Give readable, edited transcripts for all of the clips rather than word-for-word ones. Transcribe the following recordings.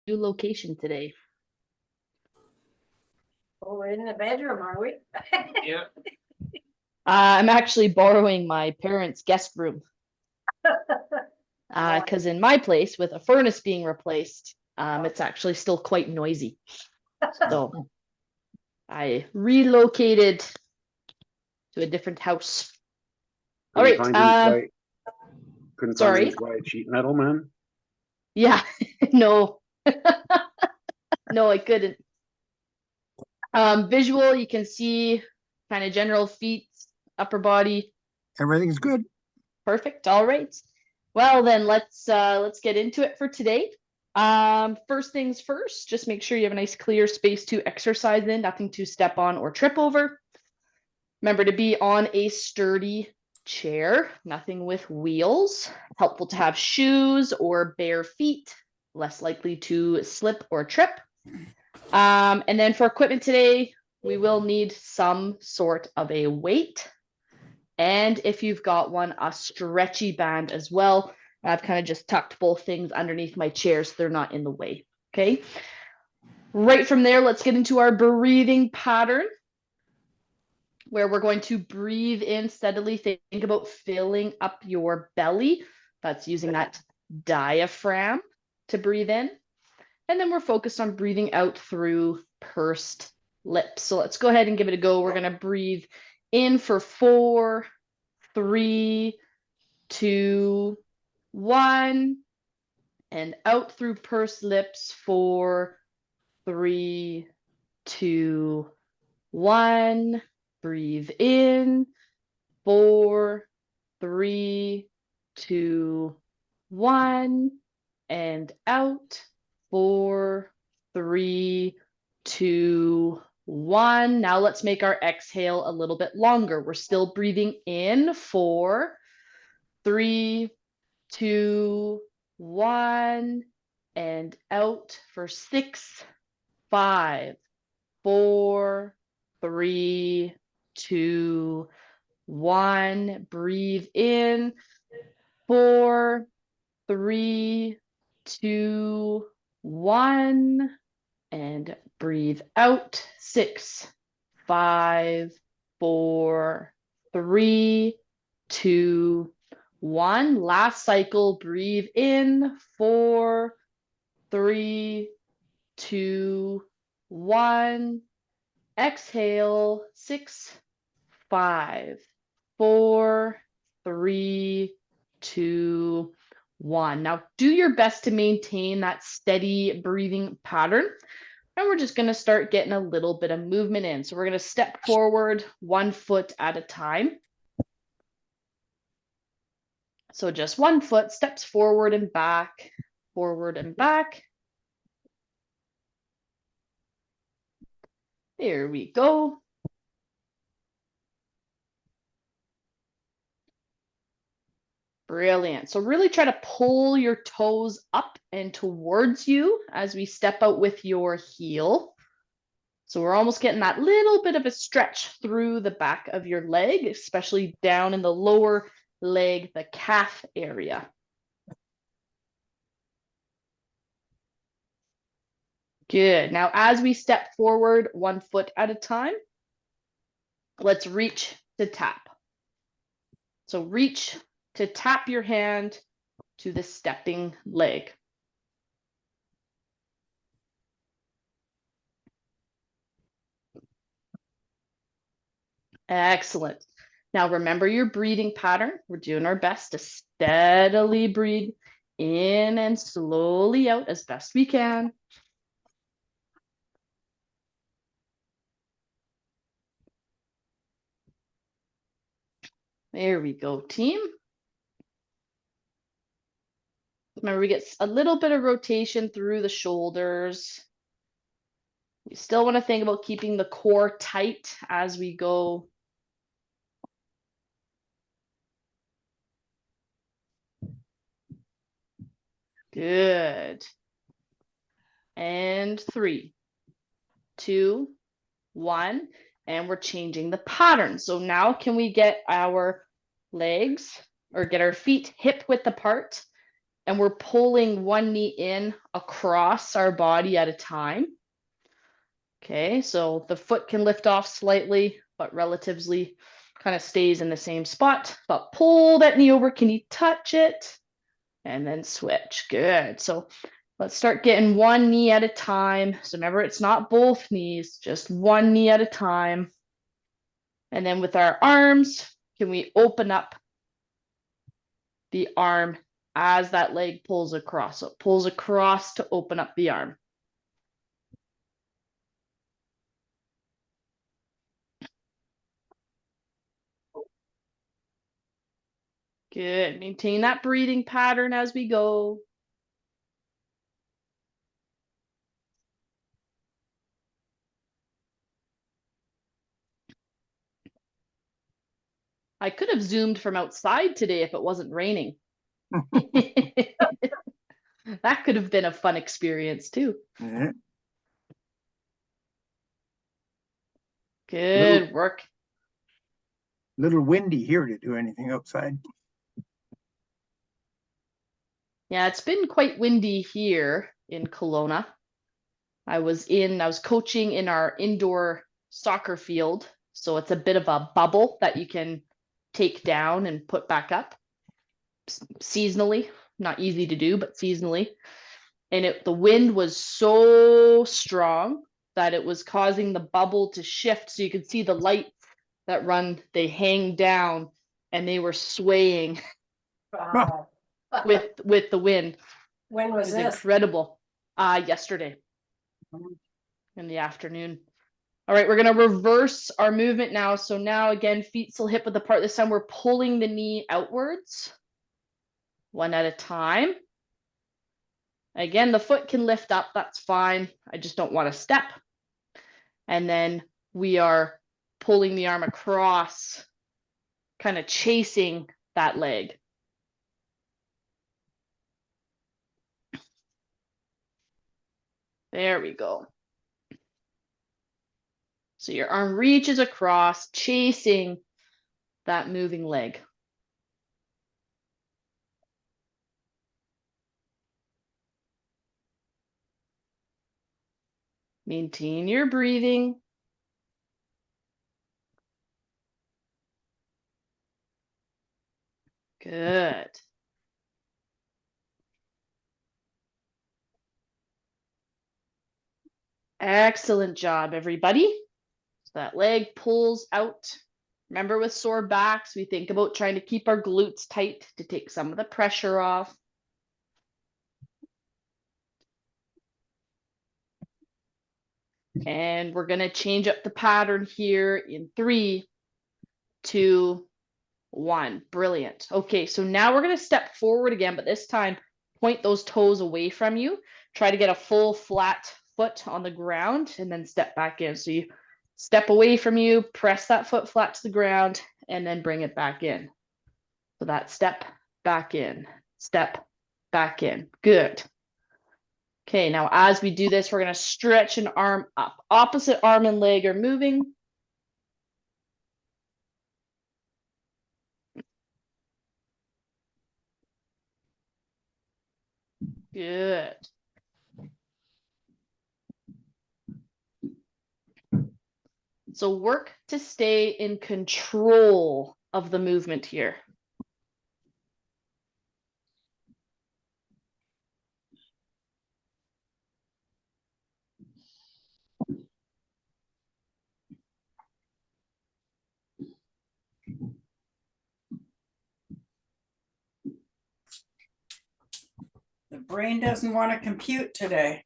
new location today? Oh, we're in the bedroom, are we? Yeah. I'm actually borrowing my parents' guest room. Because in my place, with a furnace being replaced, it's actually still quite noisy. So I relocated to a different house. All Couldn't right. find any white. Couldn't find any Sorry. white sheet metal, man. Yeah. No. No, I couldn't. Visual, you can see kind of general feet, upper body. Everything's good. Perfect. All right. Well, then let's get into it for today. First things first, just make sure you have a nice clear space to exercise in, nothing to step on or trip over. Remember to be on a sturdy chair, nothing with wheels. Helpful to have shoes or bare feet, less likely to slip or trip. And then for equipment today, we will need some sort of a weight. And if you've got one, a stretchy band as well. I've kind of just tucked both things underneath my chair so they're not in the way. Okay. Right from there, let's get into our breathing pattern where we're going to breathe in steadily. Think about filling up your belly. That's using that diaphragm to breathe in. And then we're focused on breathing out through pursed lips. So let's go ahead and give it a go. We're going to breathe in for 4, 3, 2, 1, and out through pursed lips. 4, 3, 2, 1. Breathe in. 4, 3, 2, 1, and out. 4, 3, 2, 1. Now let's make our exhale a little bit longer. We're still breathing in. 4, 3, 2, 1, and out for 6, 5, 4, 3, 2, 1. Breathe in. 4, 3, 2, 1, and breathe out. 6, 5, 4, 3, 2, 1. Last cycle. Breathe in. 4, 3, 2, 1. Exhale. 6, 5, 4, 3, 2, 1. Now do your best to maintain that steady breathing pattern. And we're just going to start getting a little bit of movement in. So we're going to step forward 1 foot at a time. So just 1 foot, steps forward and back, forward and back. There we go. Brilliant. So really try to pull your toes up and towards you as we step out with your heel. So we're almost getting that little bit of a stretch through the back of your leg, especially down in the lower leg, the calf area. Good. Now, as we step forward 1 foot at a time, let's reach to tap. So reach to tap your hand to the stepping leg. Excellent. Now remember your breathing pattern. We're doing our best to steadily breathe in and slowly out as best we can. There we go, team. Remember, we get a little bit of rotation through the shoulders. We still want to think about keeping the core tight as we go. Good. And 3, 2, 1. And we're changing the pattern. So now can we get our legs or get our feet hip width apart and we're pulling one knee in across our body at a time. Okay, so the foot can lift off slightly, but relatively kind of stays in the same spot. But pull that knee over. Can you touch it? And then switch. Good. So let's start getting one knee at a time. So remember, it's not both knees, just one knee at a time. And then with our arms, can we open up the arm as that leg pulls across? So it pulls across to open up the arm. Good. Maintain that breathing pattern as we go. I could have zoomed from outside today if it wasn't raining. That could have been a fun experience too. Yeah. Good work. Little windy here to do anything outside. Yeah, it's been quite windy here in Kelowna. I was coaching in our indoor soccer field. So it's a bit of a bubble that you can take down and put back up seasonally. Not easy to do, but seasonally. And the wind was so strong that it was causing the bubble to shift. So you could see the lights that they hang down, and they were swaying Wow. with the wind. When It was was this? incredible. Yesterday in the afternoon. All right, we're going to reverse our movement now. So now again, feet still hip width apart. This time we're pulling the knee outwards, one at a time. Again, the foot can lift up. That's fine. I just don't want to step. And then we are pulling the arm across, kind of chasing that leg. There we go. So your arm reaches across, chasing that moving leg. Maintain your breathing. Good. Excellent job, everybody. So that leg pulls out. Remember, with sore backs, we think about trying to keep our glutes tight to take some of the pressure off. And we're going to change up the pattern here in 3, 2, 1. Brilliant. Okay, so now we're going to step forward again, but this time point those toes away from you. Try to get a full flat foot on the ground and then step back in. So you step away from you, press that foot flat to the ground, and then bring it back in. So that step back in, step back in. Good. Okay, now as we do this, we're going to stretch an arm up. Opposite arm and leg are moving. Good. So work to stay in control of the movement here. The brain doesn't want to compute today.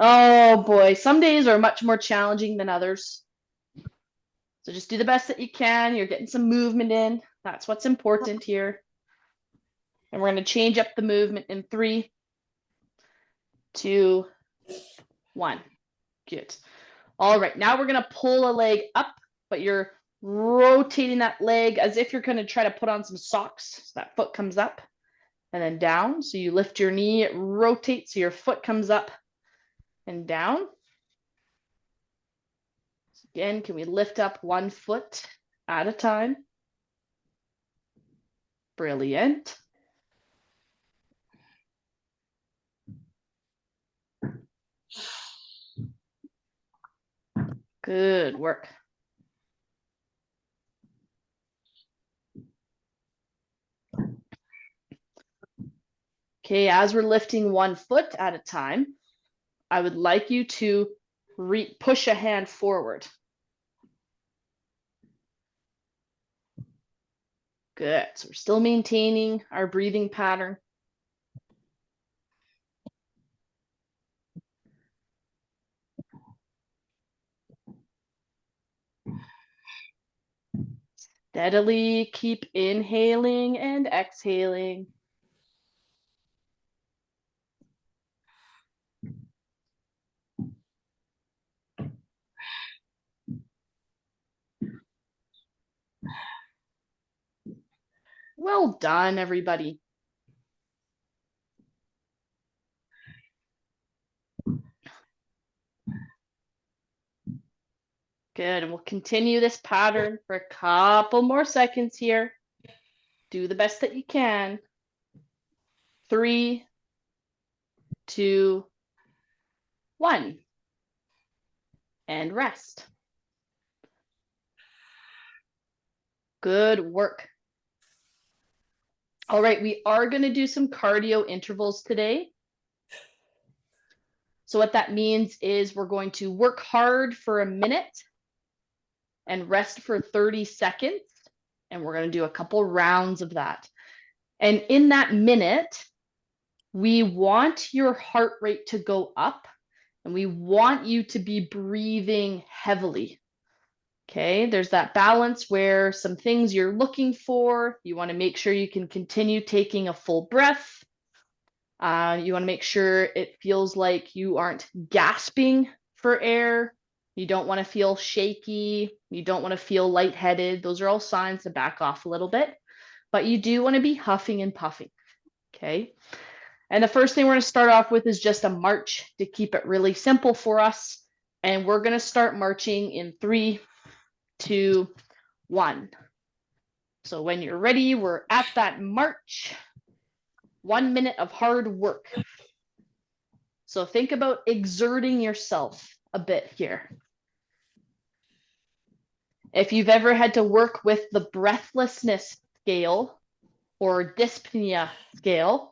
Oh boy, some days are much more challenging than others. So just do the best that you can. You're getting some movement in. That's what's important here. And we're going to change up the movement in 3, 2, 1. Good. All right, now we're going to pull a leg up, but you're rotating that leg as if you're going to try to put on some socks. So that foot comes up and then down. So you lift your knee, it rotates, so your foot comes up and down. So again, can we lift up one foot at a time? Brilliant. Good work. Okay, as we're lifting one foot at a time, I would like you to push a hand forward. Good. So we're still maintaining our breathing pattern. Steadily keep inhaling and exhaling. Well done, everybody. Good, and we'll continue this pattern for a couple more seconds here. Do the best that you can. 3, 2, 1. And rest. Good work. All right, we are going to do some cardio intervals today. So what that means is we're going to work hard for a minute and rest for 30 seconds. And we're going to do a couple rounds of that. And in that minute, we want your heart rate to go up and we want you to be breathing heavily. Okay, there's that balance where some things you're looking for, you want to make sure you can continue taking a full breath. You want to make sure it feels like you aren't gasping for air. You don't want to feel shaky. You don't want to feel lightheaded. Those are all signs to back off a little bit, but you do want to be huffing and puffing. Okay. And the first thing we're going to start off with is just a march to keep it really simple for us. And we're going to start marching in 3, 2, 1. So when you're ready, we're at that march. 1 minute of hard work. So think about exerting yourself a bit here. If you've ever had to work with the breathlessness scale or dyspnea scale,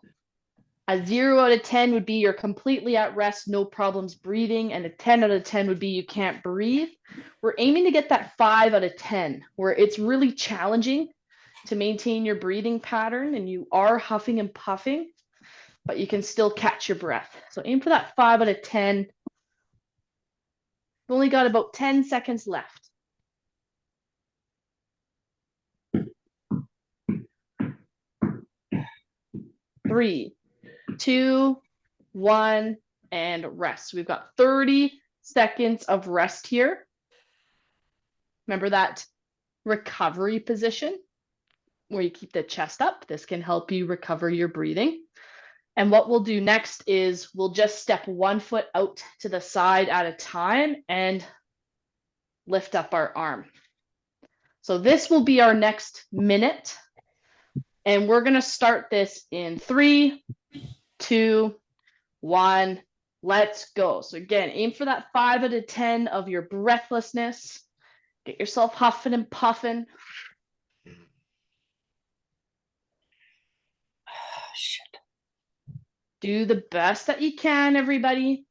a 0 out of 10 would be you're completely at rest, no problems breathing, and a 10 out of 10 would be you can't breathe. We're aiming to get that 5 out of 10, where it's really challenging to maintain your breathing pattern and you are huffing and puffing, but you can still catch your breath. So aim for that 5 out of 10. We've only got about 10 seconds left. 3, 2, 1, and rest. We've got 30 seconds of rest here. Remember that recovery position where you keep the chest up. This can help you recover your breathing. And what we'll do next is we'll just step 1 foot out to the side at a time and lift up our arm. So this will be our next minute. And we're going to start this in 3, 2, 1. Let's go. So again, aim for that 5 out of 10 of your breathlessness. Get yourself huffing and puffing. Shit. Do the best that you can, everybody.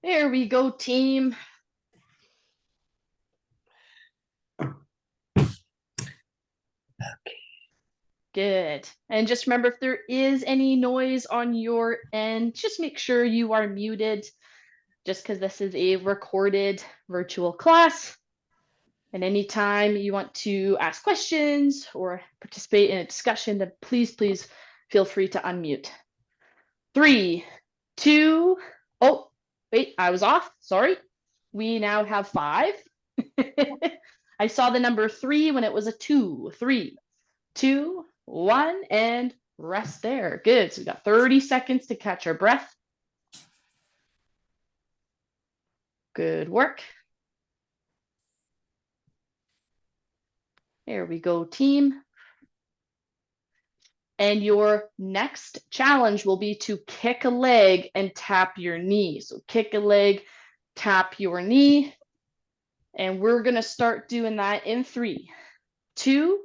There we go, team. Good. And just remember, if there is any noise on your end, just make sure you are muted, just because this is a recorded virtual class. And anytime you want to ask questions or participate in a discussion, then please feel free to unmute. 3, 2, oh, wait, I was off. Sorry. We now have 5. I saw the number 3 when it was a 2. 3, 2, 1, and rest there. Good. So we got 30 seconds to catch our breath. Good work. There we go, team. And your next challenge will be to kick a leg and tap your knee. So kick a leg, tap your knee. And we're going to start doing that in 3, 2,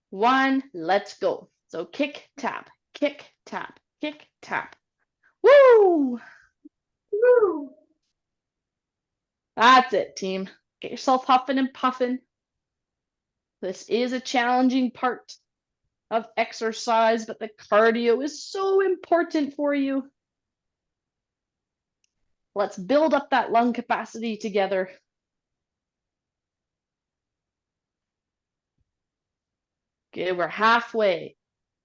1, let's go. So kick, tap, kick, tap, kick, tap. Woo! Woo! That's it, team. Get yourself huffing and puffing. This is a challenging part of exercise, but the cardio is so important for you. Let's build up that lung capacity together. Okay, we're halfway.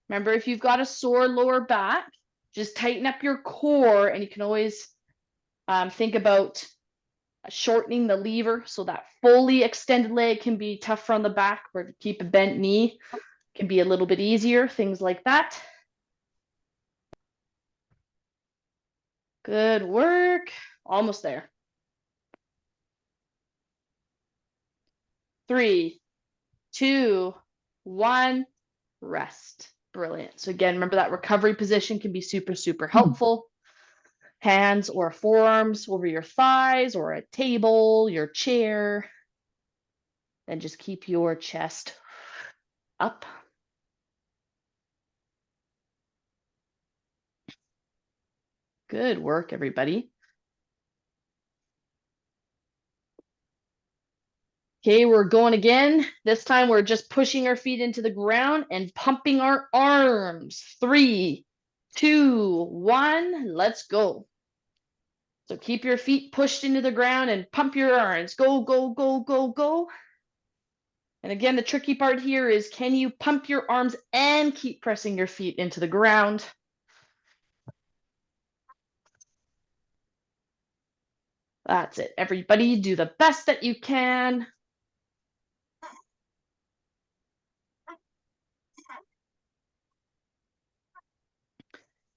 Remember, if you've got a sore lower back, just tighten up your core, and you can always think about shortening the lever so that fully extended leg can be tougher on the back, or to keep a bent knee can be a little bit easier, things like that. Good work. Almost there. 3, 2, 1, rest. Brilliant. So again, remember that recovery position can be super, super helpful. Hands or forearms over your thighs or a table, your chair. And just keep your chest up. Good work, everybody. Okay, we're going again. This time we're just pushing our feet into the ground and pumping our arms. 3, 2, 1, let's go. So keep your feet pushed into the ground and pump your arms. Go, go, go, go, go. And again, the tricky part here is, can you pump your arms and keep pressing your feet into the ground? That's it. Everybody do the best that you can.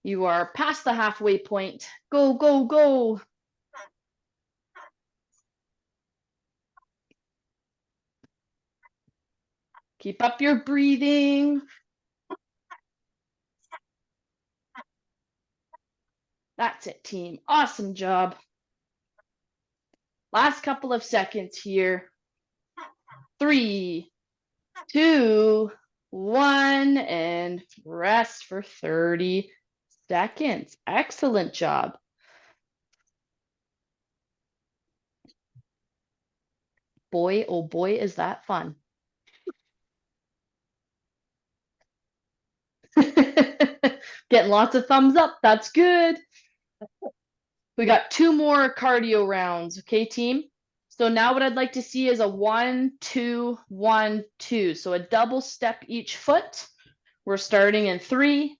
You are past the halfway point. Go, go, go. Keep up your breathing. That's it, team. Awesome job. Last couple of seconds here. 3, 2, 1, and rest for 30 seconds. Excellent job. Boy, oh boy, is that fun. Getting lots of thumbs up. That's good. We got 2 more cardio rounds. Okay, team? So now what I'd like to see is a 1, 2, 1, 2. So a double step each foot. We're starting in 3,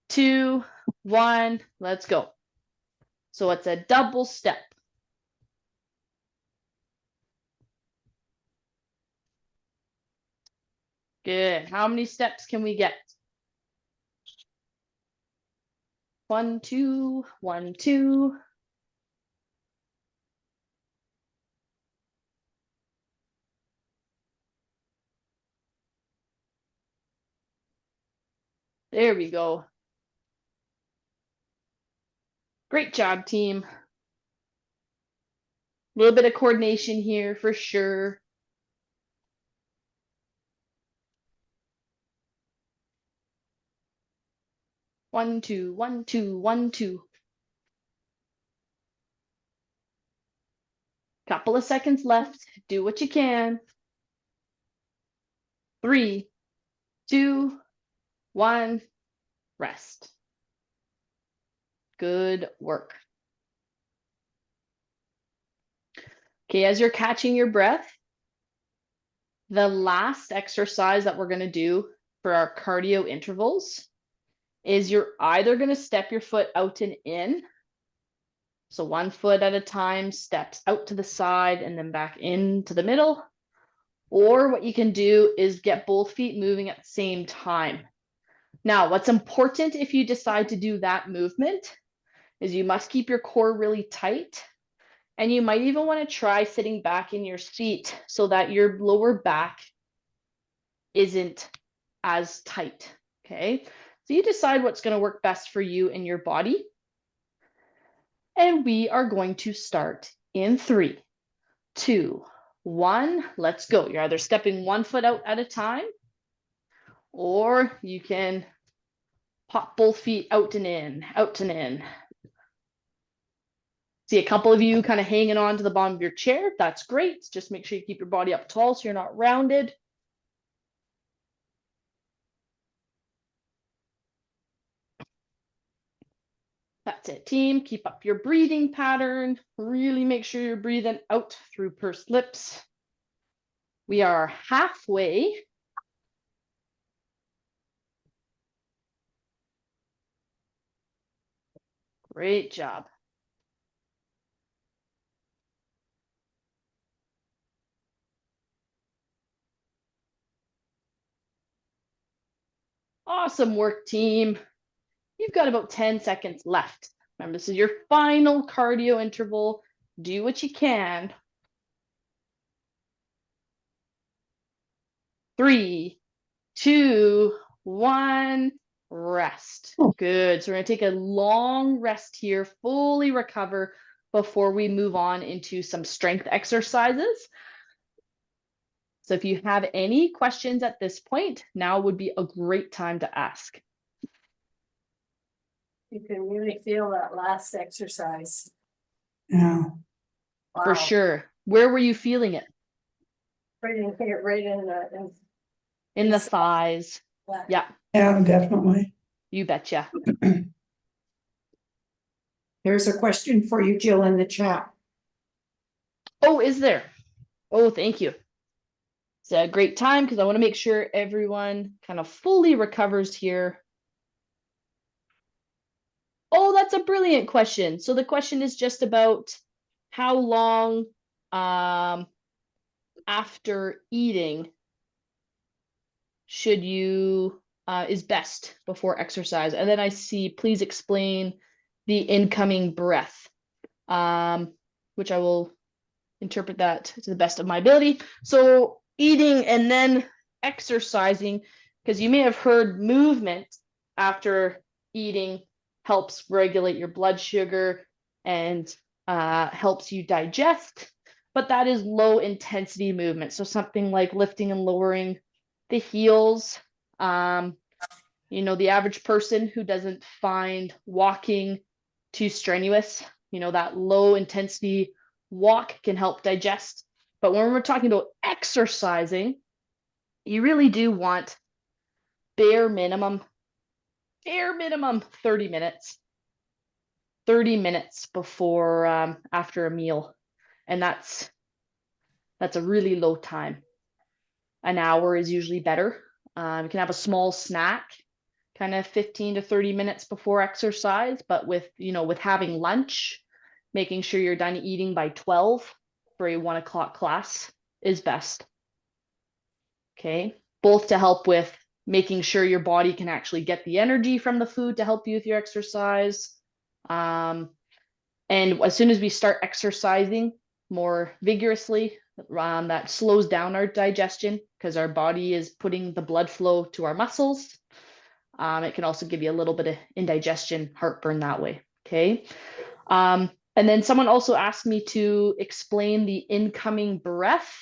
2, 1. Let's go. So it's a double step. Good. How many steps can we get? 1, 2, 1, 2. There we go. Great job, team. A little bit of coordination here for sure. One, two, 1, 2, 1, 2. Couple of seconds left. Do what you can. 3, 2, 1, rest. Good work. Okay, as you're catching your breath, the last exercise that we're going to do for our cardio intervals is you're either going to step your foot out and in. So 1 foot at a time, steps out to the side and then back into the middle. Or what you can do is get both feet moving at the same time. Now, what's important if you decide to do that movement is you must keep your core really tight. And you might even want to try sitting back in your seat so that your lower back isn't as tight. Okay, so you decide what's going to work best for you and your body. And we are going to start in 3, 2, 1. Let's go. You're either stepping 1 foot out at a time, or you can pop both feet out and in, out and in. See a couple of you kind of hanging on to the bottom of your chair. That's great. Just make sure you keep your body up tall so you're not rounded. That's it, team. Keep up your breathing pattern. Really make sure you're breathing out through pursed lips. We are halfway. Great job. Awesome work, team. You've got about 10 seconds left. Remember, this is your final cardio interval. Do what you can. 3, 2, 1, rest. Good. So we're going to take a long rest here, fully recover before we move on into some strength exercises. So if you have any questions at this point, now would be a great time to ask. You can really feel that last exercise. Yeah. For Wow. sure. Where were you feeling it? Right in here, right in the. In the thighs. Yeah, Yeah, definitely. you betcha. There's a question for you, Jill, in the chat. Oh, is there? Oh, thank you. It's a great time because I want to make sure everyone kind of fully recovers here. Oh, that's a brilliant question. So the question is just about how long after eating should you is best before exercise. And then I see, please explain the incoming breath, which I will interpret that to the best of my ability. So eating and then exercising, because you may have heard movement after eating helps regulate your blood sugar and helps you digest, but that is low intensity movement. So something like lifting and lowering the heels. You know, the average person who doesn't find walking too strenuous, you know, that low intensity walk can help digest. But when we're talking about exercising, you really do want bare minimum 30 minutes. 30 minutes before after a meal. And that's a really low time. An hour is usually better. You can have a small snack, kind of 15 to 30 minutes before exercise, but with having lunch, making sure you're done eating by 12 for a 1 o'clock class is best. Okay, both to help with making sure your body can actually get the energy from the food to help you with your exercise. And as soon as we start exercising more vigorously, that slows down our digestion because our body is putting the blood flow to our muscles. It can also give you a little bit of indigestion, heartburn that way. Okay. And then someone also asked me to explain the incoming breath.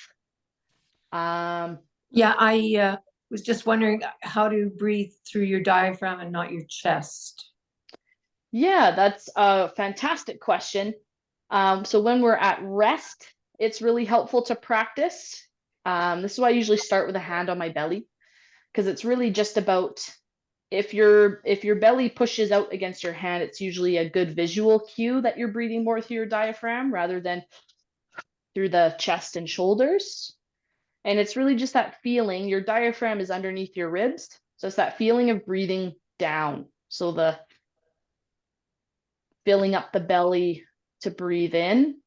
Yeah, I was just wondering how to breathe through your diaphragm and not your chest. Yeah, that's a fantastic question. So when we're at rest, it's really helpful to practice. This is why I usually start with a hand on my belly, because it's really just about if your belly pushes out against your hand, it's usually a good visual cue that you're breathing more through your diaphragm rather than through the chest and shoulders. And it's really just that feeling. Your diaphragm is underneath your ribs. So it's that feeling of breathing down. So the filling up the belly to breathe in,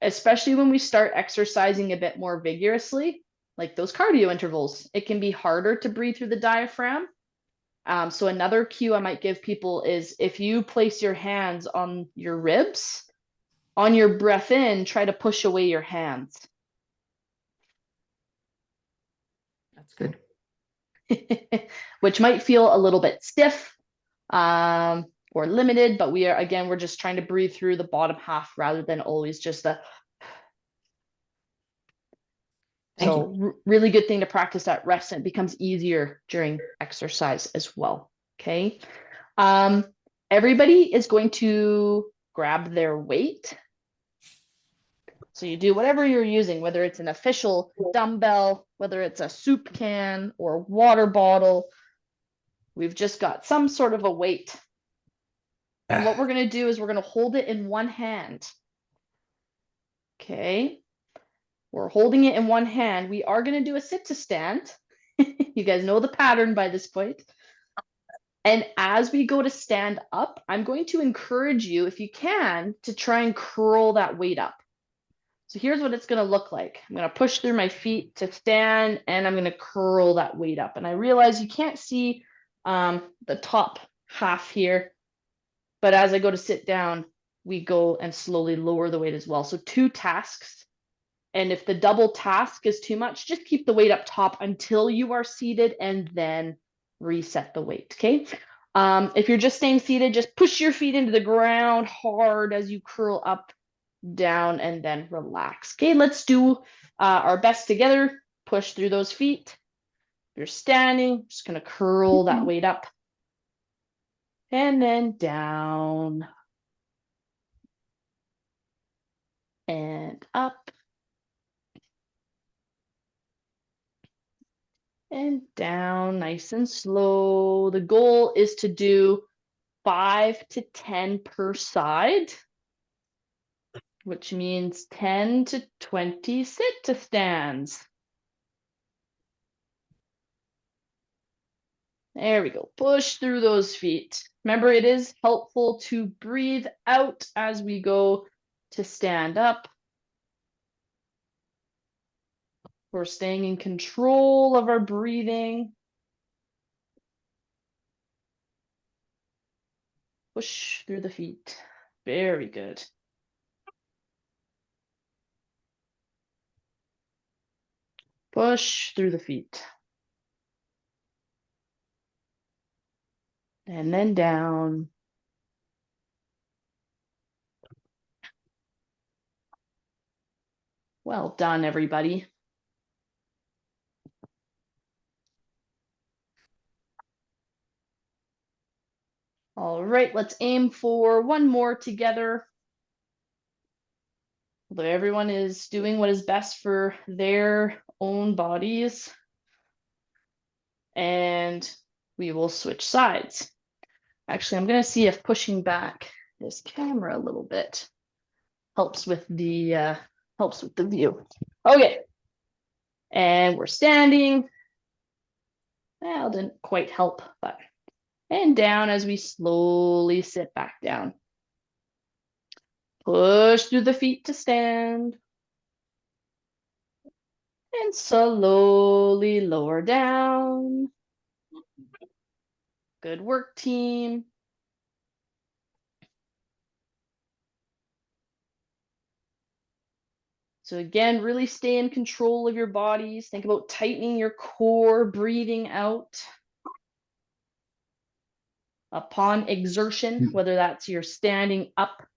especially when we start exercising a bit more vigorously, like those cardio intervals, it can be harder to breathe through the diaphragm. So another cue I might give people is if you place your hands on your ribs, on your breath in, try to push away your hands. That's good. which might feel a little bit stiff or limited, but we're just trying to breathe through the bottom half rather than always just the. Thank So really good thing to practice at rest, and it becomes easier during exercise as well. Okay. Everybody is going to grab their weight. So you do whatever you're using, whether it's an official dumbbell, whether it's a soup can or water bottle. We've just got some sort of a weight. And what we're going to do is we're going to hold it in one hand. Okay. We're holding it in one hand. We are going to do a sit to stand. You guys know the pattern by this point. And as we go to stand up, I'm going to encourage you, if you can, to try and curl that weight up. So here's what it's going to look like. I'm going to push through my feet to stand, and I'm going to curl that weight up. And I realize you can't see the top half here, but as I go to sit down, we go and slowly lower the weight as well. So 2 tasks. And if the double task is too much, just keep the weight up top until you are seated and then reset the weight, okay? If you're just staying seated, just push your feet into the ground hard as you curl up, down, and then relax. Okay, let's do our best together. Push through those feet. If you're standing, just gonna curl that weight up and then down and up and down, nice and slow. The goal is to do 5 to 10 per side, which means 10 to 20 sit to stands. There we go. Push through those feet. Remember, it is helpful to breathe out as we go to stand up. We're staying in control of our breathing. Push through the feet. Very good. Push through the feet. And then down. Well done, everybody. All right, let's aim for one more together. Although everyone is doing what is best for their own bodies. And we will switch sides. Actually, I'm going to see if pushing back this camera a little bit helps with the view. Okay. And we're standing. Well, didn't quite help, but and down as we slowly sit back down. Push through the feet to stand. And slowly lower down. Good work, team. So again, really stay in control of your bodies. Think about tightening your core, breathing out. Upon exertion, whether that's you're standing up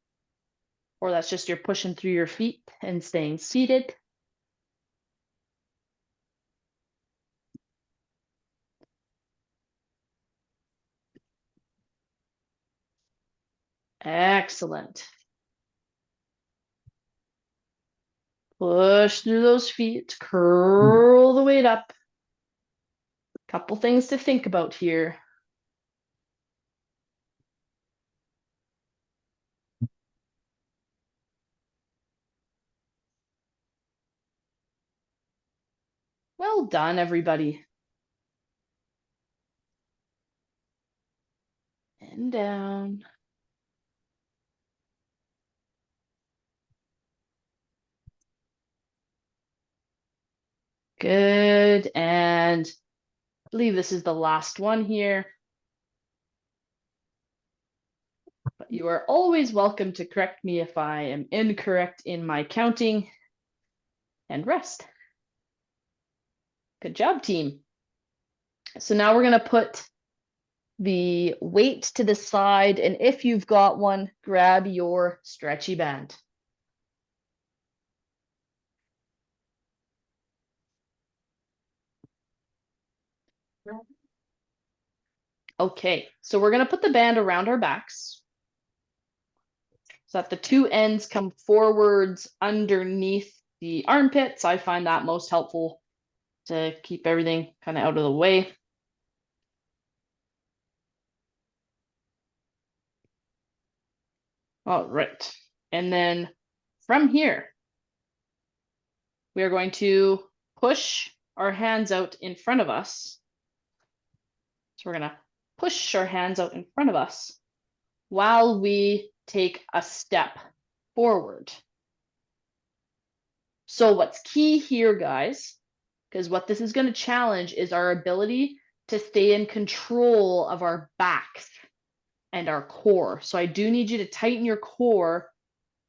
or that's just you're pushing through your feet and staying seated. Excellent. Push through those feet, curl the weight up. Couple things to think about here. Well done, everybody. And down. Good. And I believe this is the last one here. But you are always welcome to correct me if I am incorrect in my counting. And rest. Good job, team. So now we're going to put the weight to the side, and if you've got one, grab your stretchy band. Okay, so we're going to put the band around our backs so that the two ends come forwards underneath the armpits. I find that most helpful to keep everything kind of out of the way. All right, and then from here, we are going to push our hands out in front of us. So we're going to push our hands out in front of us while we take a step forward. So what's key here, guys, because what this is going to challenge is our ability to stay in control of our backs and our core. So I do need you to tighten your core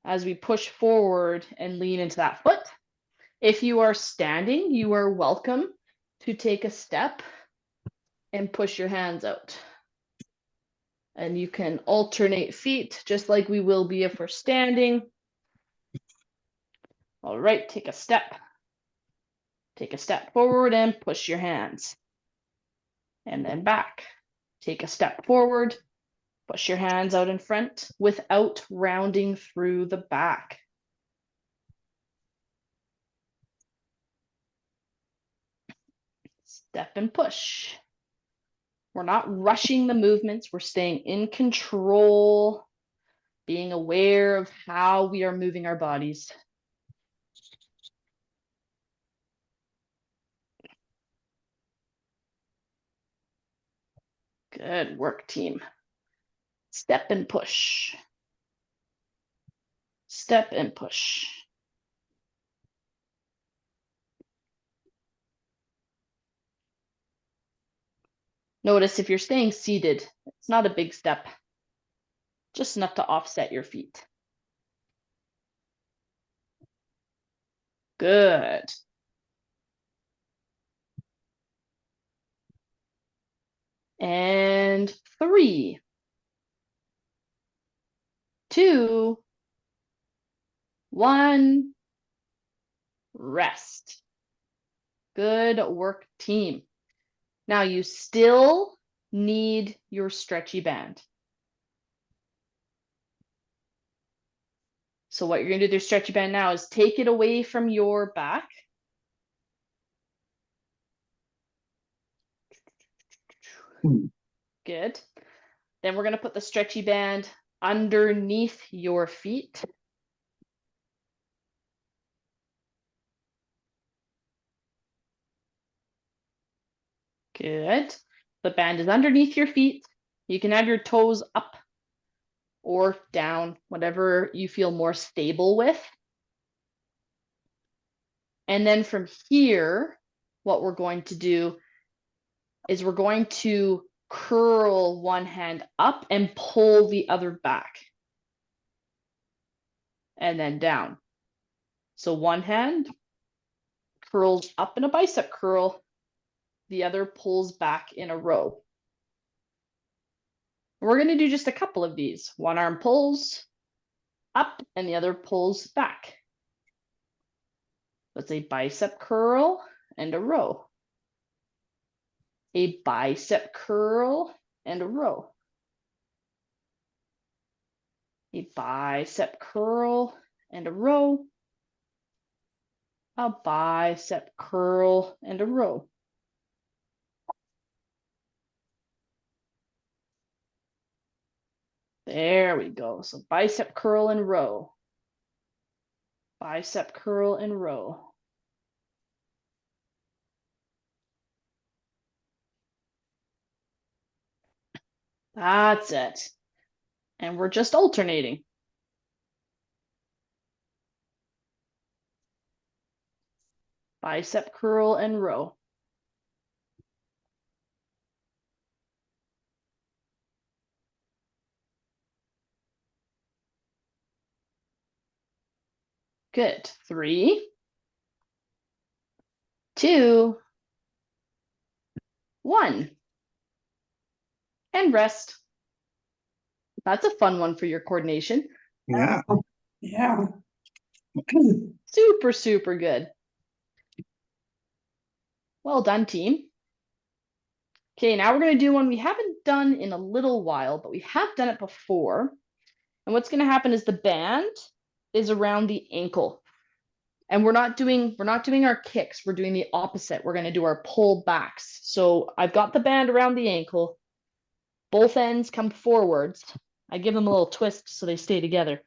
as we push forward and lean into that foot. If you are standing, you are welcome to take a step and push your hands out. And you can alternate feet just like we will be if we're standing. All right, take a step. Take a step forward and push your hands. And then back. Take a step forward, push your hands out in front without rounding through the back. Step and push. We're not rushing the movements. We're staying in control, being aware of how we are moving our bodies. Good work, team. Step and push. Step and push. Notice if you're staying seated, it's not a big step, just enough to offset your feet. Good. And 3, 2, 1, rest. Good work, team. Now you still need your stretchy band. So what you're going to do with your stretchy band now is take it away from your back. Good. Then we're going to put the stretchy band underneath your feet. Good. The band is underneath your feet. You can have your toes up or down, whatever you feel more stable with. And then from here, what we're going to do is we're going to curl one hand up and pull the other back. And then down. So one hand curls up in a bicep curl, the other pulls back in a row. We're going to do just a couple of these. One arm pulls up and the other pulls back. That's a bicep curl and a row. A bicep curl and a row. A bicep curl and a row. A bicep curl and a row. There we go. So bicep curl and row. Bicep curl and row. That's it. And we're just alternating. Bicep curl and row. Good. 3, 2, 1. And rest. That's a fun one for your coordination. Yeah, Yeah. Super, super good. Well done, team. Okay, now we're going to do one we haven't done in a little while, but we have done it before. And what's going to happen is the band is around the ankle. And we're not doing our kicks, we're doing the opposite. We're going to do our pull backs. So I've got the band around the ankle. Both ends come forwards. I give them a little twist so they stay together.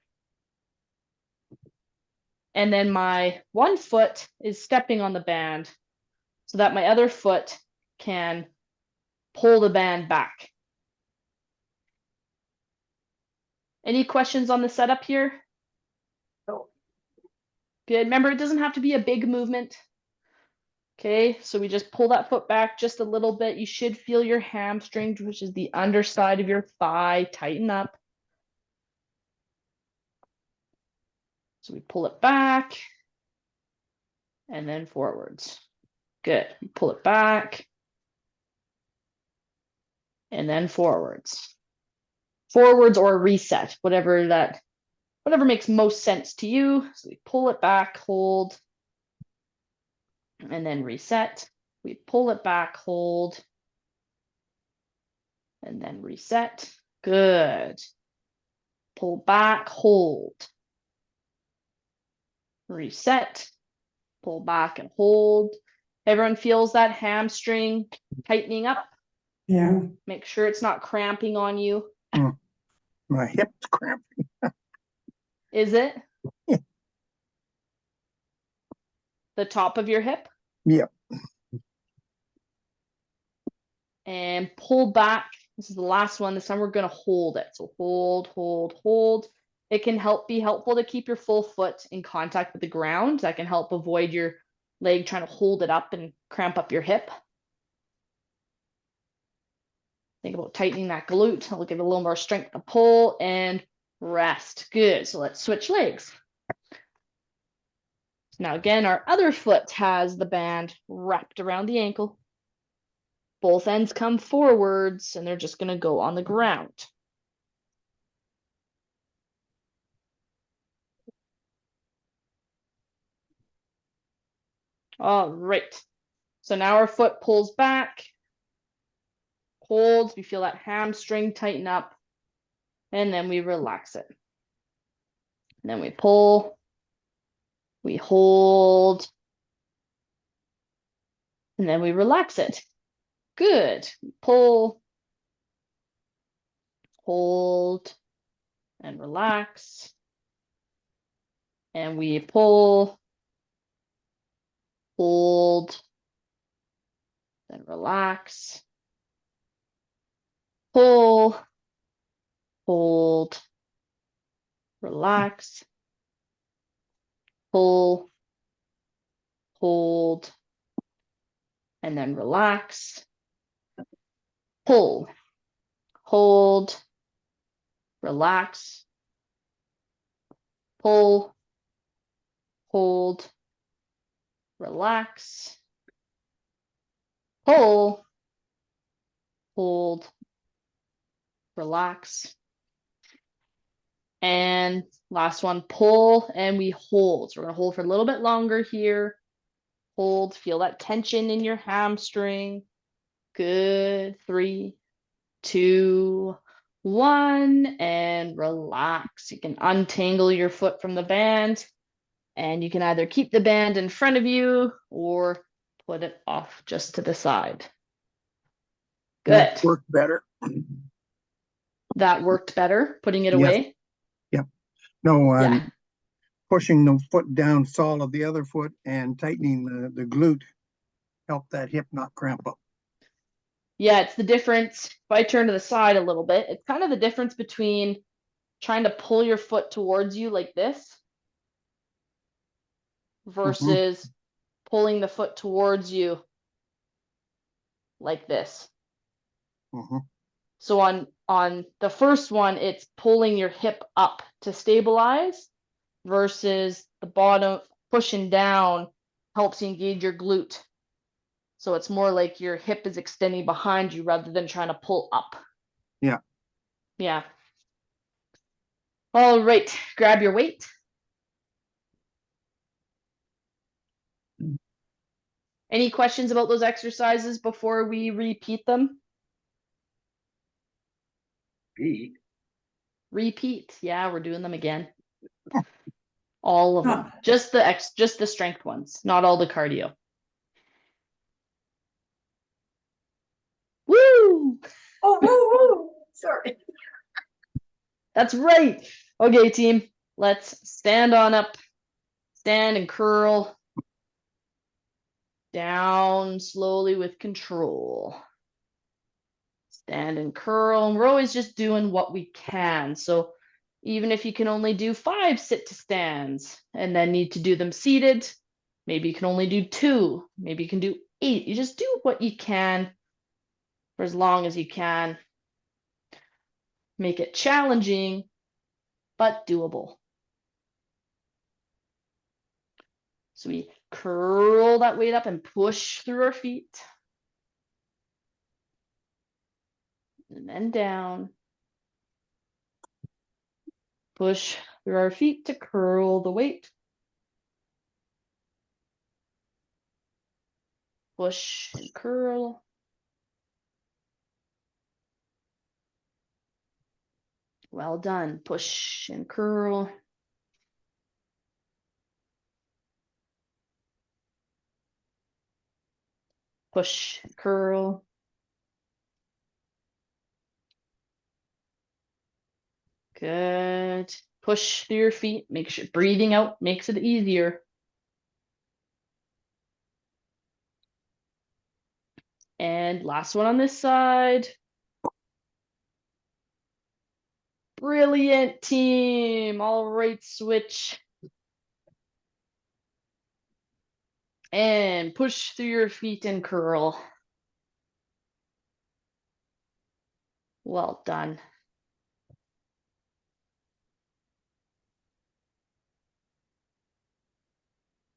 And then my one foot is stepping on the band so that my other foot can pull the band back. Any questions on the setup here? So, Good. Remember, it doesn't have to be a big movement. Okay, so we just pull that foot back just a little bit. You should feel your hamstring, which is the underside of your thigh, tighten up. So we pull it back and then forwards. Good. Pull it back and then forwards. Forwards or reset, whatever makes most sense to you. So we pull it back, hold, and then reset. We pull it back, hold, and then reset. Good. Pull back, hold. Reset. Pull back and hold. Everyone feels that hamstring tightening up. Yeah. Make sure it's not cramping on you. my hip's cramping. Is it? Yeah. The top of your hip? Yep. And pull back. This is the last one. This time we're going to hold it. So hold, hold, hold. It can be helpful to keep your full foot in contact with the ground. That can help avoid your leg trying to hold it up and cramp up your hip. Think about tightening that glute. It'll give it a little more strength to pull and rest. Good. So let's switch legs. Now again, our other foot has the band wrapped around the ankle. Both ends come forwards and they're just going to go on the ground. All right. So now our foot pulls back, holds. We feel that hamstring tighten up, and then we relax it. And then we pull, we hold, and then we relax it. Good. Pull, hold, and relax. And we pull, hold, then relax. Pull, hold, relax. Pull, hold, and then relax. Pull, hold, relax. Pull, hold, relax. Pull, hold, relax. And last one, pull, and we hold. So we're gonna hold for a little bit longer here. Hold, feel that tension in your hamstring. Good. 3, 2, 1, and relax. You can untangle your foot from the band, and you can either keep the band in front of you or put it off just to the side. Good. That worked better. That worked better, putting it Yes. away. No, Yeah. pushing the foot down solid, the other foot, and tightening the glute help that hip not cramp up. Yeah, it's the difference. If I turn to the side a little bit, it's kind of the difference between trying to pull your foot towards you like this versus pulling the foot towards you like this. Mm-hmm. So on the first one, it's pulling your hip up to stabilize versus the bottom pushing down helps you engage your glute. So it's more like your hip is extending behind you rather than trying to pull up. Yeah. Yeah. All right, grab your weight. Any questions about those exercises before we repeat them? Pete, Repeat. Yeah, we're doing them again. All of them. Huh. Just the strength ones, not all the cardio. Woo! Oh, woo, woo, sorry. That's right. Okay, team. Let's stand on up. Stand and curl. Down slowly with control. Stand and curl. And we're always just doing what we can. So even if you can only do 5 sit to stands and then need to do them seated, maybe you can only do 2. Maybe you can do 8. You just do what you can for as long as you can. Make it challenging, but doable. So we curl that weight up and push through our feet. And then down. Push through our feet to curl the weight. Push and curl. Well done. Push and curl. Push and curl. Good. Push through your feet. Make sure breathing out makes it easier. And last one on this side. Brilliant, team. All right, switch. And push through your feet and curl. Well done.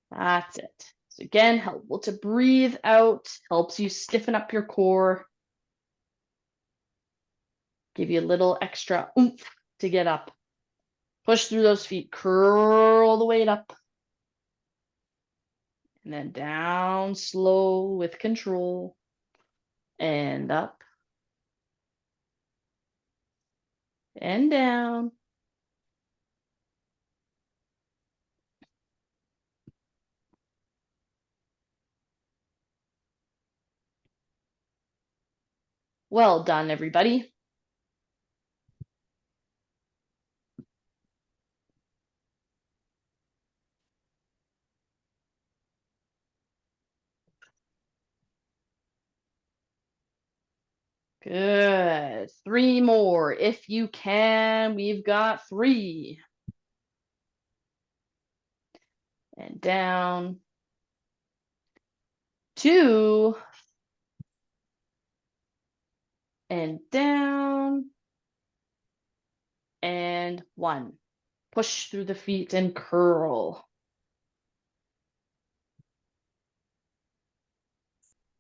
That's it. So again, helpful to breathe out, helps you stiffen up your core. Give you a little extra oomph to get up. Push through those feet, curl the weight up. And then down slow with control. And up. And down. Well done, everybody. Good. 3 more. If you can, we've got 3. And down. 2. And down. And 1. Push through the feet and curl.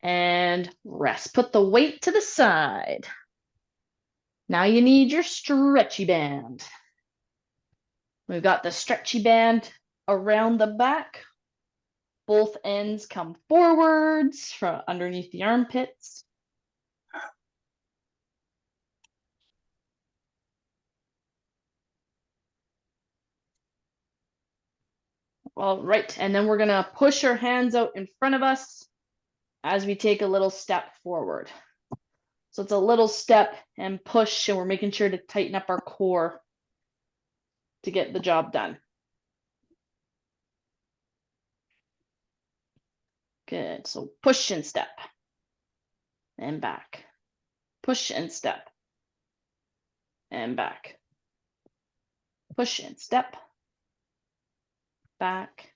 And rest. Put the weight to the side. Now you need your stretchy band. We've got the stretchy band around the back. Both ends come forwards from underneath the armpits. All right, and then we're gonna push our hands out in front of us as we take a little step forward. So it's a little step and push, and we're making sure to tighten up our core to get the job done. Good, so push and step. And back. Push and step. And back. Push and step. Back.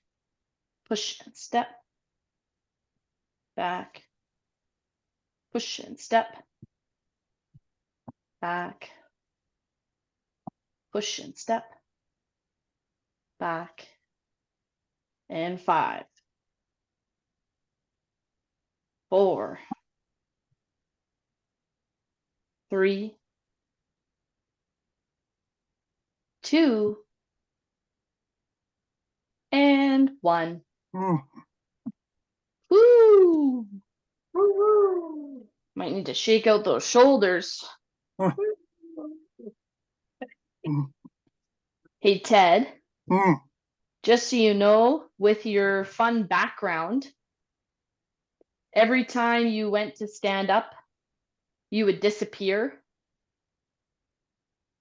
Push and step. Back. Push and step. Back. Push and step. Back. And 5. 4, 3, 2, and 1. Mm, Woo! Woo-hoo. Might need to shake out those shoulders. mm, Hey, Ted, mm. just so you know, with your fun background, every time you went to stand up, you would disappear.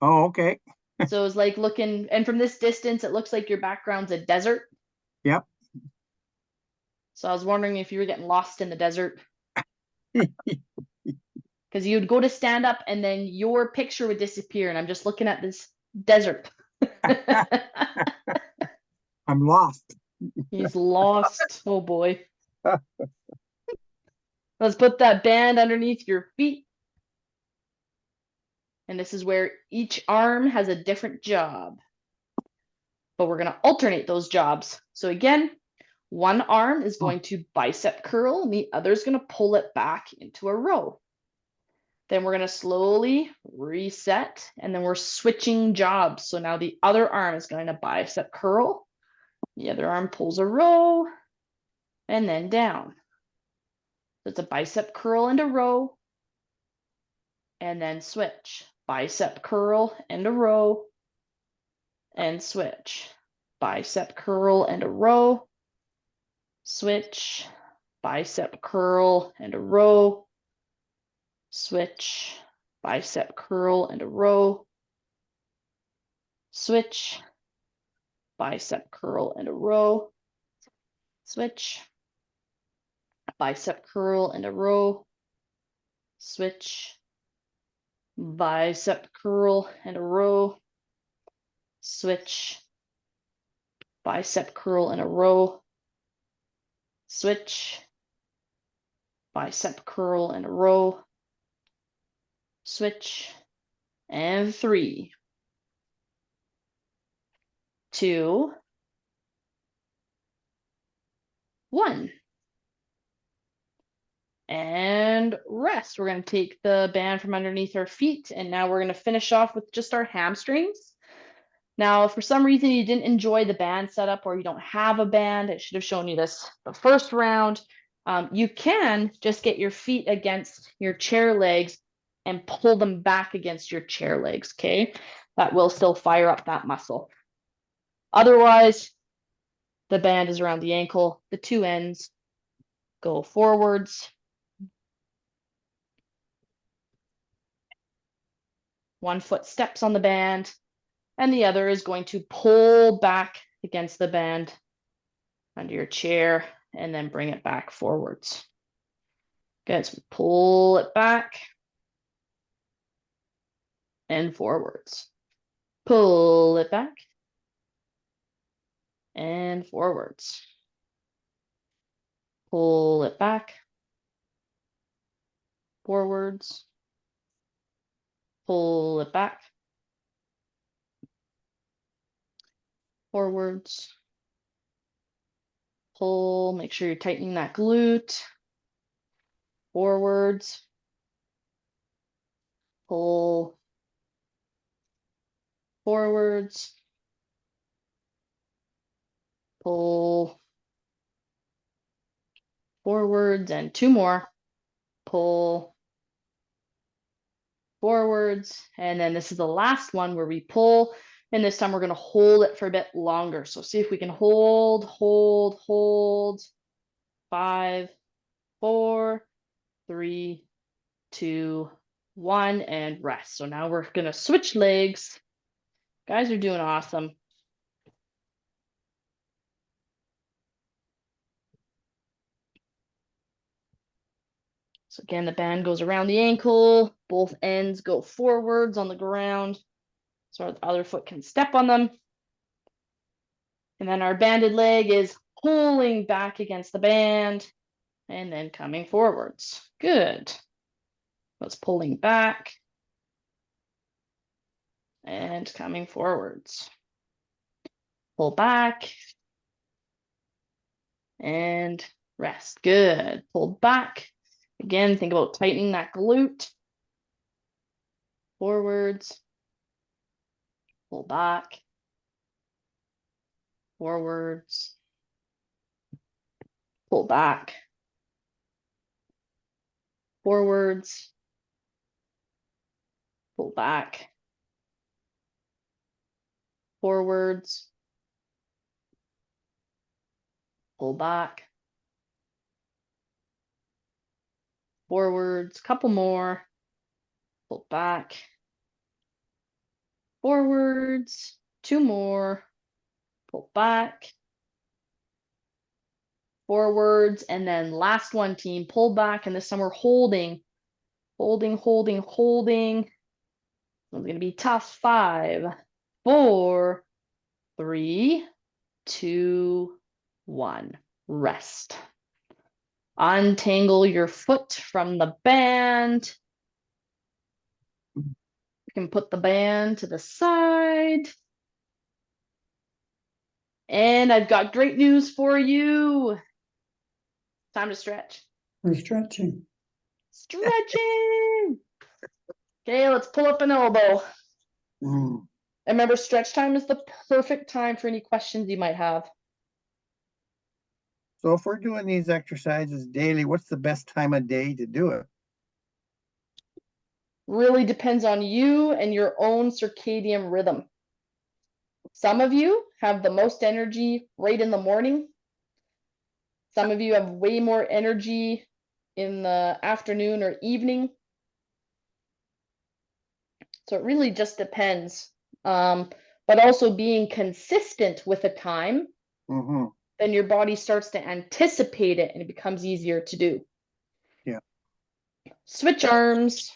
Oh, okay. So it was like looking, and from this distance, it looks like your background's a desert. Yep. So I was wondering if you were getting lost in the desert. Because you'd go to stand up and then your picture would disappear, and I'm just looking at this desert. I'm lost. He's lost. Oh boy. Let's put that band underneath your feet. And this is where each arm has a different job. But we're going to alternate those jobs. So again, one arm is going to bicep curl and the other is going to pull it back into a row. Then we're going to slowly reset and then we're switching jobs. So now the other arm is going to bicep curl. The other arm pulls a row and then down. So it's a bicep curl and a row and then switch. Bicep curl and a row and switch. Bicep curl and a row, switch. Bicep curl and a row, switch. Bicep curl and a row, switch. Bicep curl and a row, switch. Bicep curl and a row, switch. Bicep curl and a row, switch. Bicep curl in a row, switch. Bicep curl in a row, switch. And 3, 2, 1. And rest. We're going to take the band from underneath our feet, and now we're going to finish off with just our hamstrings. Now, if for some reason you didn't enjoy the band setup or you don't have a band, I should have shown you this the first round. You can just get your feet against your chair legs and pull them back against your chair legs, okay? That will still fire up that muscle. Otherwise, the band is around the ankle, the two ends go forwards. One foot steps on the band, and the other is going to pull back against the band under your chair and then bring it back forwards. Good, so pull it back and forwards. Pull it back and forwards. Pull it back, forwards. Pull it back, forwards. Pull, make sure you're tightening that glute. Forwards. Pull. Forwards. Pull. Forwards, and 2 more. Pull. Forwards, and then this is the last one where we pull, and this time we're going to hold it for a bit longer. So see if we can hold. 5, 4, 3, 2, 1, and rest. So now we're going to switch legs. Guys are doing awesome. So again, the band goes around the ankle, both ends go forwards on the ground, so our other foot can step on them. And then our banded leg is pulling back against the band and then coming forwards. Good. That's pulling back and coming forwards. Pull back and rest. Good. Pull back Again, think about tightening that glute. Forwards. Pull back. Forwards. Pull back. Forwards. Pull back. Forwards. Pull back. Forwards. Couple more. Pull back. Forwards. 2 more. Pull back. Forwards. And then last one, team. Pull back. And this time we're holding. Holding, holding, holding. It's going to be tough. 5, 4, 3, 2, 1. Rest. Untangle your foot from the band. You can put the band to the side. And I've got great news for you. Time to stretch. We're stretching. Stretching. Okay, let's pull up an elbow. Mm. And remember, stretch time is the perfect time for any questions you might have. So if we're doing these exercises daily, what's the best time of day to do it? Really depends on you and your own circadian rhythm. Some of you have the most energy right in the morning. Some of you have way more energy in the afternoon or evening. So it really just depends. But also being consistent with a time, Mm-hmm. then your body starts to anticipate it and it becomes easier to do. Yeah. Switch arms.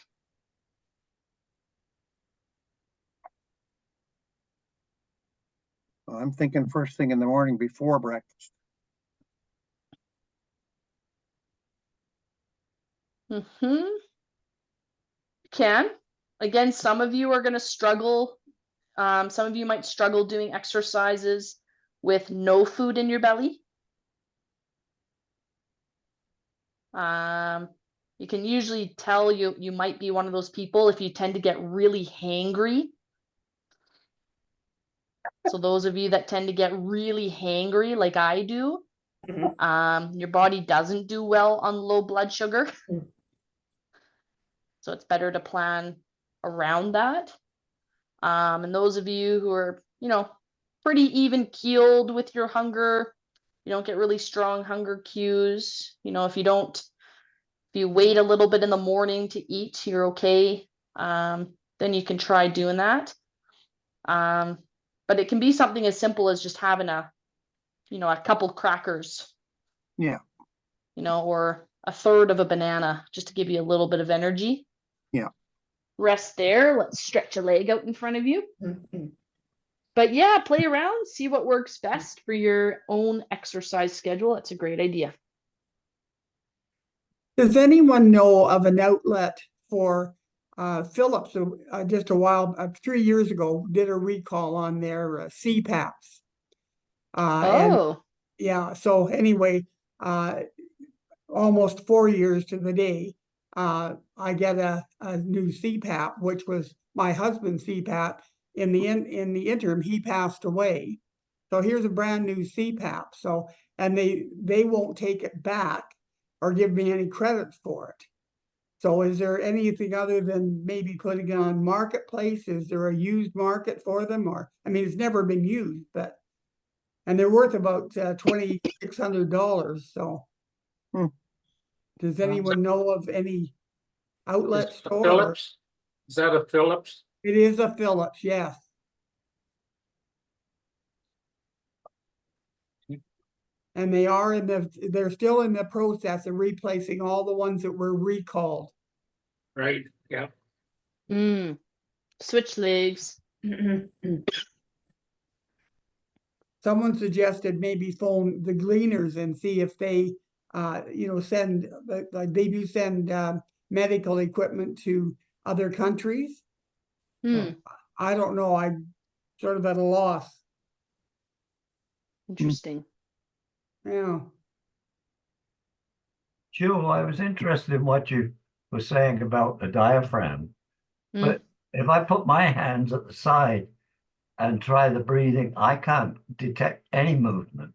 Well, I'm thinking first thing in the morning before breakfast. Can. Again, some of you are going to struggle. Some of you might struggle doing exercises with no food in your belly. You can usually tell you might be one of those people if you tend to get really hangry. So those of you that tend to get really hangry like I do, your body doesn't do well on low blood sugar. So it's better to plan around that. And those of you who are, pretty even keeled with your hunger, you don't get really strong hunger cues. If you wait a little bit in the morning to eat, you're okay. Then you can try doing that. But it can be something as simple as just having a couple crackers. Yeah. Or a third of a banana, just to give you a little bit of energy. Yeah. Rest there. Let's stretch a leg out in front of you. Mhm. But yeah, play around, see what works best for your own exercise schedule. That's a great idea. Does anyone know of an outlet for Philips? Just a while, 3 years ago, did a recall on their CPAPs. And Oh, yeah, so anyway, almost 4 years to the day, I get a new CPAP, which was my husband's CPAP. In the interim, he passed away. So here's a brand new CPAP. So, and they won't take it back or give me any credits for it. So is there anything other than maybe putting it on Marketplace? Is there a used market for them? Or, I mean, it's never been used, and they're worth about $2,600. So does anyone know of any outlet Is it a store? Phillips? Is that a Phillips? It is a Philips, yes. And they're still in the process of replacing all the ones that were recalled. Right, yeah. switch legs. Someone suggested maybe phone the Gleaners and see if they, send, like they do send medical equipment to other countries. So, I don't know, I'm sort of at a loss. Interesting. Yeah. Jewel, I was interested in what you were saying about the diaphragm, Mm. but if I put my hands at the side and try the breathing, I can't detect any movement.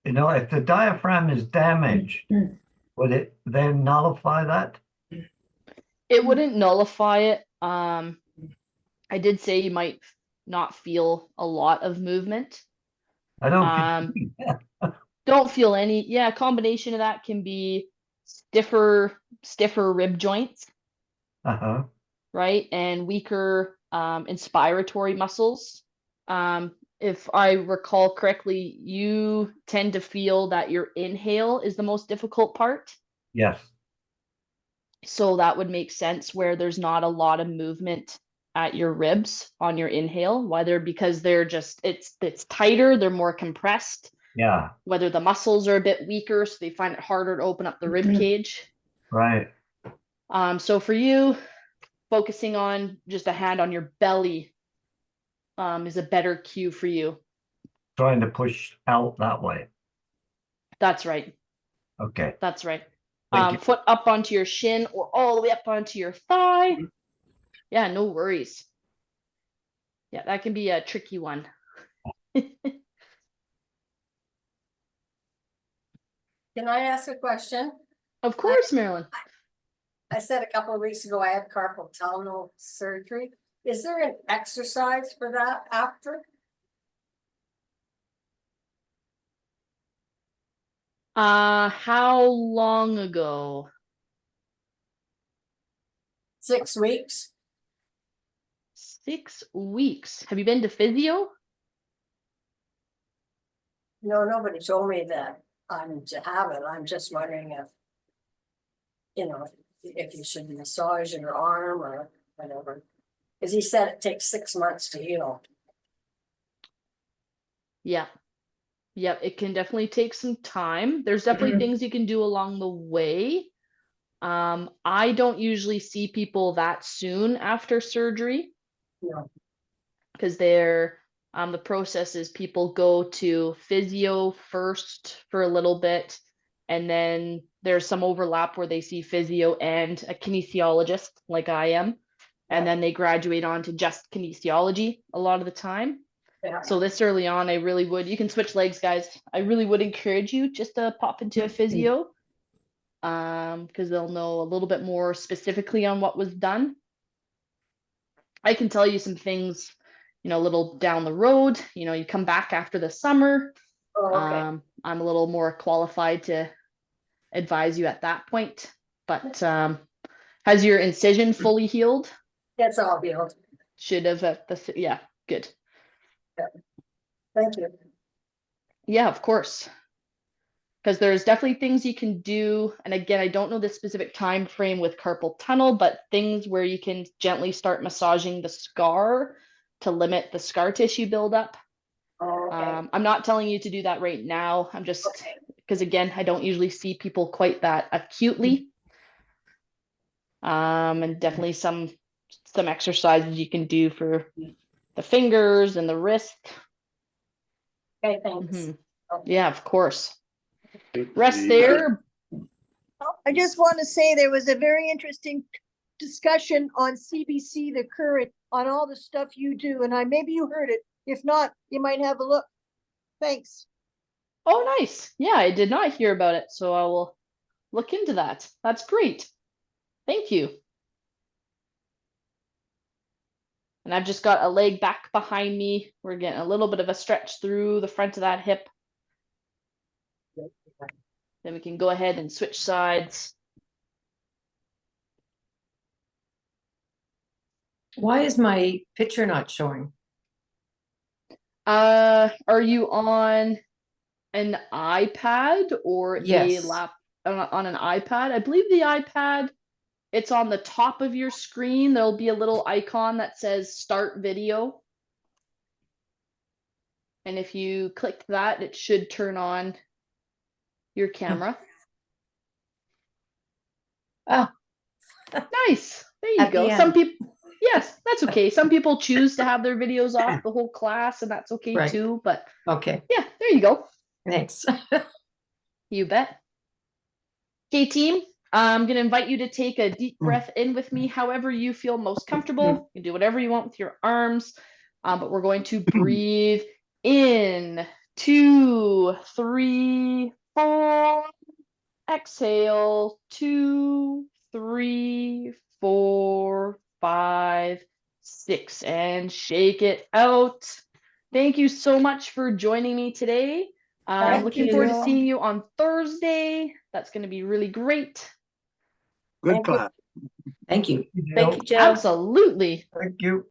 You know, if the diaphragm is damaged, would it then nullify that? It wouldn't nullify it. I did say you might not feel a lot of movement. I don't Um, feel don't feel any. Yeah, a combination of that can be stiffer rib joints, uh-huh. right? And weaker inspiratory muscles. If I recall correctly, you tend to feel that your inhale is the most difficult part. Yes. So that would make sense where there's not a lot of movement at your ribs on your inhale, whether because they're just it's tighter, they're more compressed, Yeah. whether the muscles are a bit weaker, so they find it harder to open up the rib cage. Right. So for you, focusing on just a hand on your belly is a better cue for you. Trying to push out that way. That's right. Okay. That's right. Thank you. Foot up onto your shin or all the way up onto your thigh. Yeah, no worries. Yeah, that can be a tricky one. Can I ask a question? Of course, Marilyn. I said a couple of weeks ago I had carpal tunnel surgery. Is there an exercise for that after? How long ago? 6 weeks? 6 weeks. Have you been to physio? No, nobody told me that I'm to have it. I'm just wondering if, you know, if you should massage your arm or whatever. Because he said it takes 6 months to heal. Yeah. Yep, it can definitely take some time. There's definitely things you can do along the way. I don't usually see people that soon after surgery. Yeah. Because they're the process is people go to physio first for a little bit, and then there's some overlap where they see physio and a kinesiologist like I am, and then they graduate on to just kinesiology a lot of the time. Yeah. So this early on, I really would, you can switch legs, guys. I really would encourage you just to pop into a physio, because they'll know a little bit more specifically on what was done. I can tell you some things, you know, a little down the road. You know, you come back after the summer. Oh, okay. I'm a little more qualified to advise you at that point. But has your incision fully healed? That's all healed. Should have at the yeah, good. Thank you. Yeah, of course. Because there's definitely things you can do. And again, I don't know the specific time frame with carpal tunnel, but things where you can gently start massaging the scar to limit the scar tissue buildup. Oh, okay. I'm not telling you to do that right now. I'm just because again, I don't usually see people quite that acutely. And definitely some exercises you can do for the fingers and the wrist. Okay, thanks. Yeah, of course. Rest there. I just want to say there was a very interesting discussion on CBC, the current, on all the stuff you do, and maybe you heard it. If not, you might have a look. Thanks. Oh, nice. Yeah, I did not hear about it, so I will look into that. That's great. Thank you. And I've just got a leg back behind me. We're getting a little bit of a stretch through the front of that hip. Then we can go ahead and switch sides. Why is my picture not showing? Are you on an iPad or Yes. a lap on an iPad? I believe the iPad, it's on the top of your screen. There'll be a little icon that says start video. And if you click that, it should turn on your camera. Oh, Nice. There you At go. the Some end. people, yes, that's okay. Some people choose to have their videos off the whole class, and that's okay Right. too. But okay. yeah, there you go. Thanks. You bet. Okay, team, I'm going to invite you to take a deep breath in with me, however you feel most comfortable. You can do whatever you want with your arms, but we're going to breathe in, 2, 3, 4. Exhale, 2, 3, 4, 5, 6, and shake it out. Thank you so much for joining me today. I'm Thank looking forward to you. seeing you on Thursday. That's going to be really great. Good Thank you. class. Thank you. Thank you, Jill. Absolutely. Thank you.